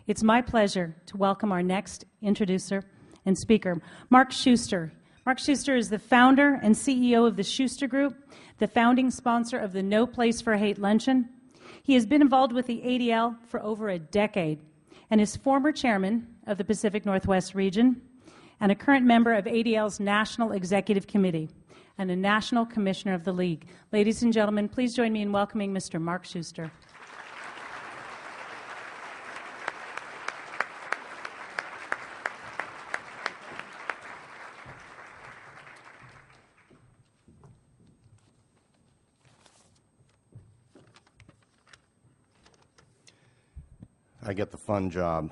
It's my pleasure to welcome our next introducer and speaker, Mark Schuster. Mark Schuster is the founder and CEO of the Schuster Group, the founding sponsor of the No Place for Hate Luncheon. He has been involved with the ADL for over a decade and is former chairman of the Pacific Northwest region and a current member of ADL's National Executive Committee and a National Commissioner of the League. Ladies and gentlemen, please join me in welcoming Mr. Mark Schuster. I get the fun job.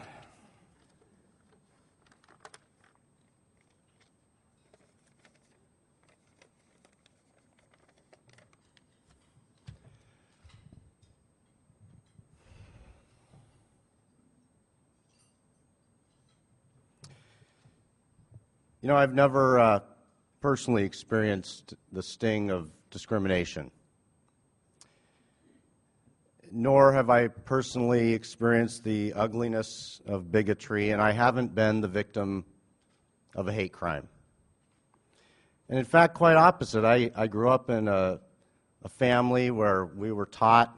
You know, I've never personally experienced the sting of discrimination, nor have I personally experienced the ugliness of bigotry, and I haven't been the victim of a hate crime. And in fact, quite opposite. I grew up in a family where we were taught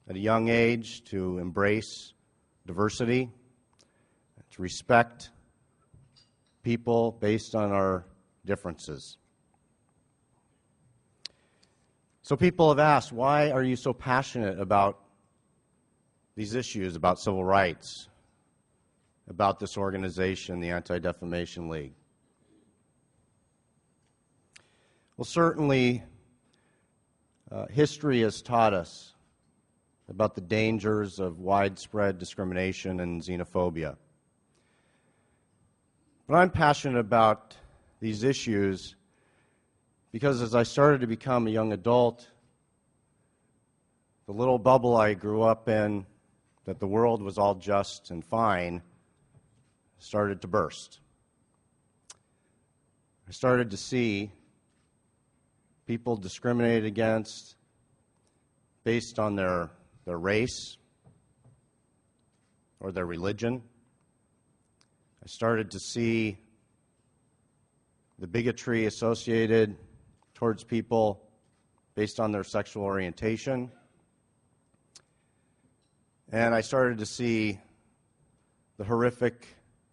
at a young age to embrace diversity, to respect people based on our differences. So people have asked, why are you so passionate about these issues, about civil rights, about this organization, the Anti-Defamation League? Well, certainly, history has taught us about the dangers of widespread discrimination and xenophobia. But I'm passionate about these issues because as I started to become a young adult, the little bubble I grew up in, that the world was all just and fine, started to burst. I started to see people discriminated against based on their race or their religion. I started to see the bigotry associated towards people based on their sexual orientation. And I started to see the horrific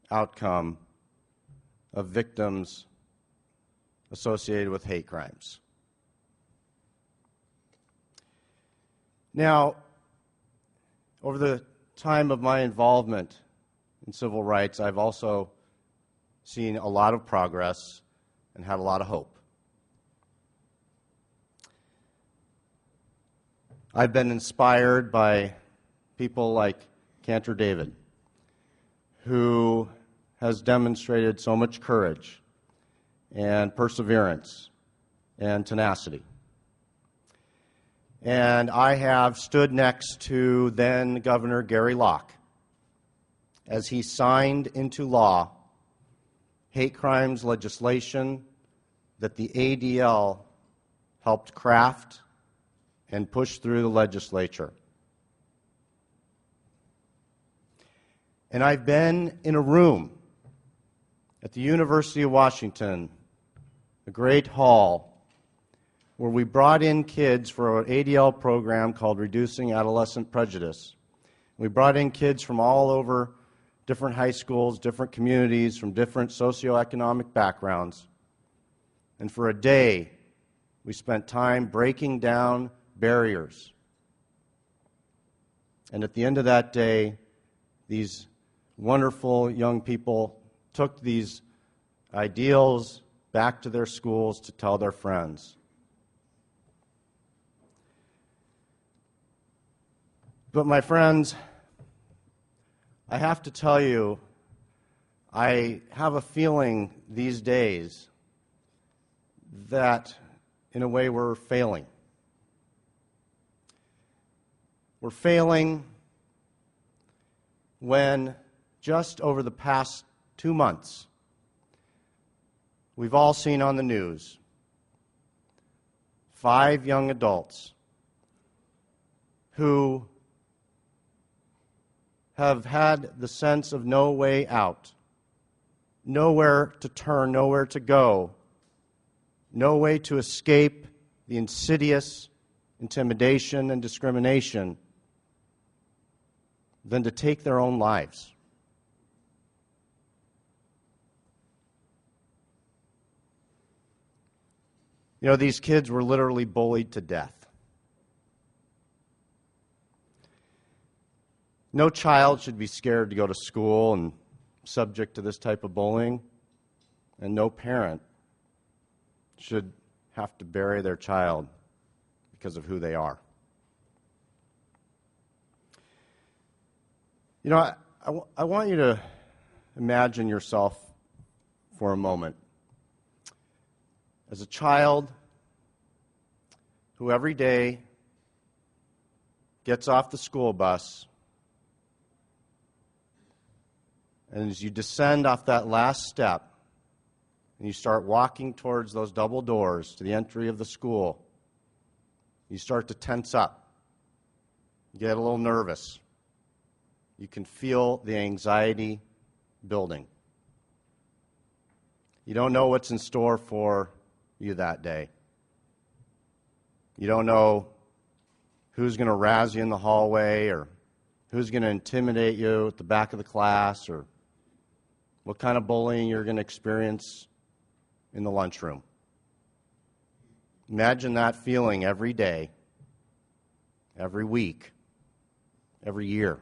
outcome of victims associated with hate crimes. Now, over the time of my involvement in civil rights, I've also seen a lot of progress and had a lot of hope. I've been inspired by people like Cantor David, who has demonstrated so much courage and perseverance and tenacity. And I have stood next to then Governor Gary Locke as he signed into law hate crimes legislation that the ADL helped craft and push through the legislature. And I've been in a room at the University of Washington, a great hall, where we brought in kids for an ADL program called Reducing Adolescent Prejudice. We brought in kids from all over different high schools, different communities, from different socioeconomic backgrounds. And for a day, we spent time breaking down barriers. And at the end of that day, these wonderful young people took these ideals back to their schools to tell their friends. But my friends, I have to tell you, I have a feeling these days that, in a way, we're failing. We're failing when, just over the past 2 months, we've all seen on the news 5 young adults who have had the sense of no way out, nowhere to turn, nowhere to go, no way to escape the insidious intimidation and discrimination than to take their own lives. You know, these kids were literally bullied to death. No child should be scared to go to school and subject to this type of bullying, and no parent should have to bury their child because of who they are. You know, I want you to imagine yourself for a moment as a child who every day gets off the school bus, and as you descend off that last step and you start walking towards those double doors to the entry of the school, you start to tense up. You get a little nervous. You can feel the anxiety building. You don't know what's in store for you that day. You don't know who's going to razz you in the hallway, or who's going to intimidate you at the back of the class, or what kind of bullying you're going to experience in the lunchroom. Imagine that feeling every day, every week, every year.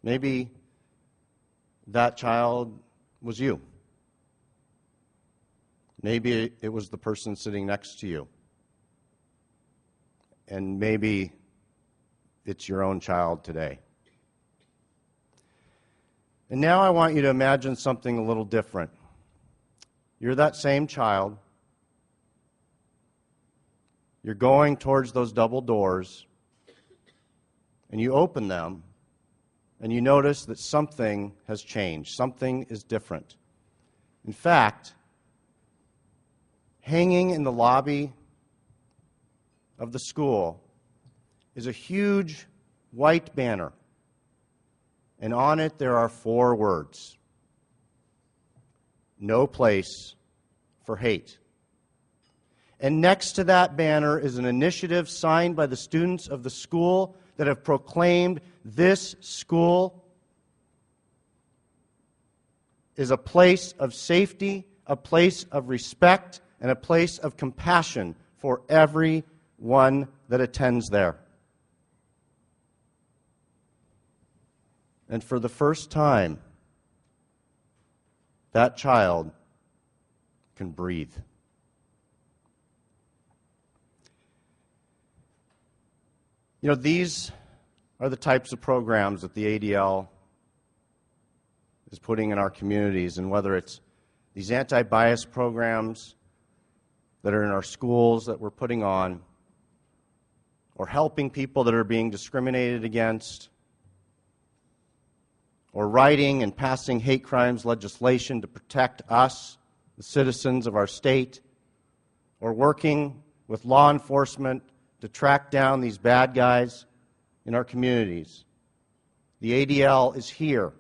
Maybe that child was you. Maybe it was the person sitting next to you. And maybe it's your own child today. And now I want you to imagine something a little different. You're that same child. You're going towards those double doors, and you open them, and you notice that something has changed. Something is different. In fact, hanging in the lobby of the school is a huge white banner, and on it there are 4 words: no place for hate. And next to that banner is an initiative signed by the students of the school that have proclaimed this school is a place of safety, a place of respect, and a place of compassion for everyone that attends there. And for the first time, that child can breathe. You know, these are the types of programs that the ADL is putting in our communities, and whether it's these anti-bias programs that are in our schools that we're putting on, or helping people that are being discriminated against, or writing and passing hate crimes legislation to protect us, the citizens of our state, or working with law enforcement to track down these bad guys in our communities. The ADL is here.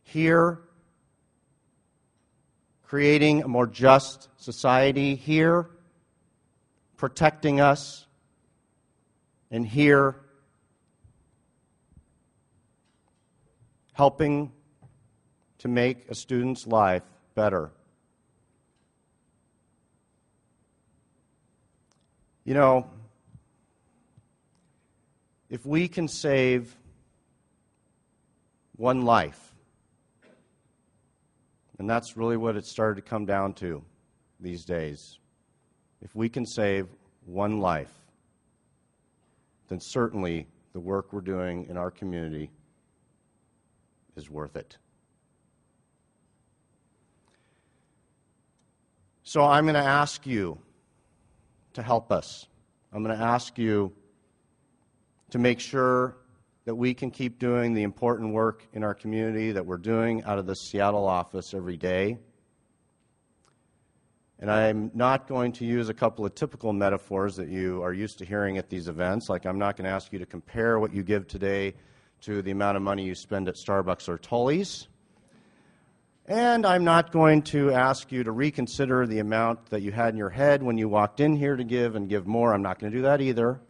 Here, creating a more just society. Here, protecting us. And here, helping to make a student's life better. You know, if we can save one life, and that's really what it started to come down to these days, if we can save one life, then certainly the work we're doing in our community is worth it. So I'm going to ask you to help us. I'm going to ask you to make sure that we can keep doing the important work in our community that we're doing out of the Seattle office every day. And I'm not going to use a couple of typical metaphors that you are used to hearing at these events. Like, I'm not going to ask you to compare what you give today to the amount of money you spend at Starbucks or Tully's. And I'm not going to ask you to reconsider the amount that you had in your head when you walked in here to give and give more. I'm not going to do that either.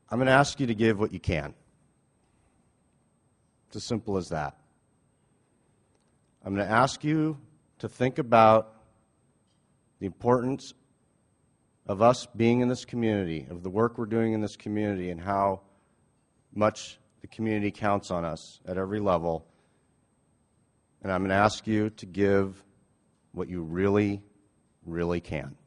I'm going to ask you to give what you can. It's as simple as that. I'm going to ask you to think about the importance of us being in this community, of the work we're doing in this community, and how much the community counts on us at every level. And I'm going to ask you to give what you really, really can.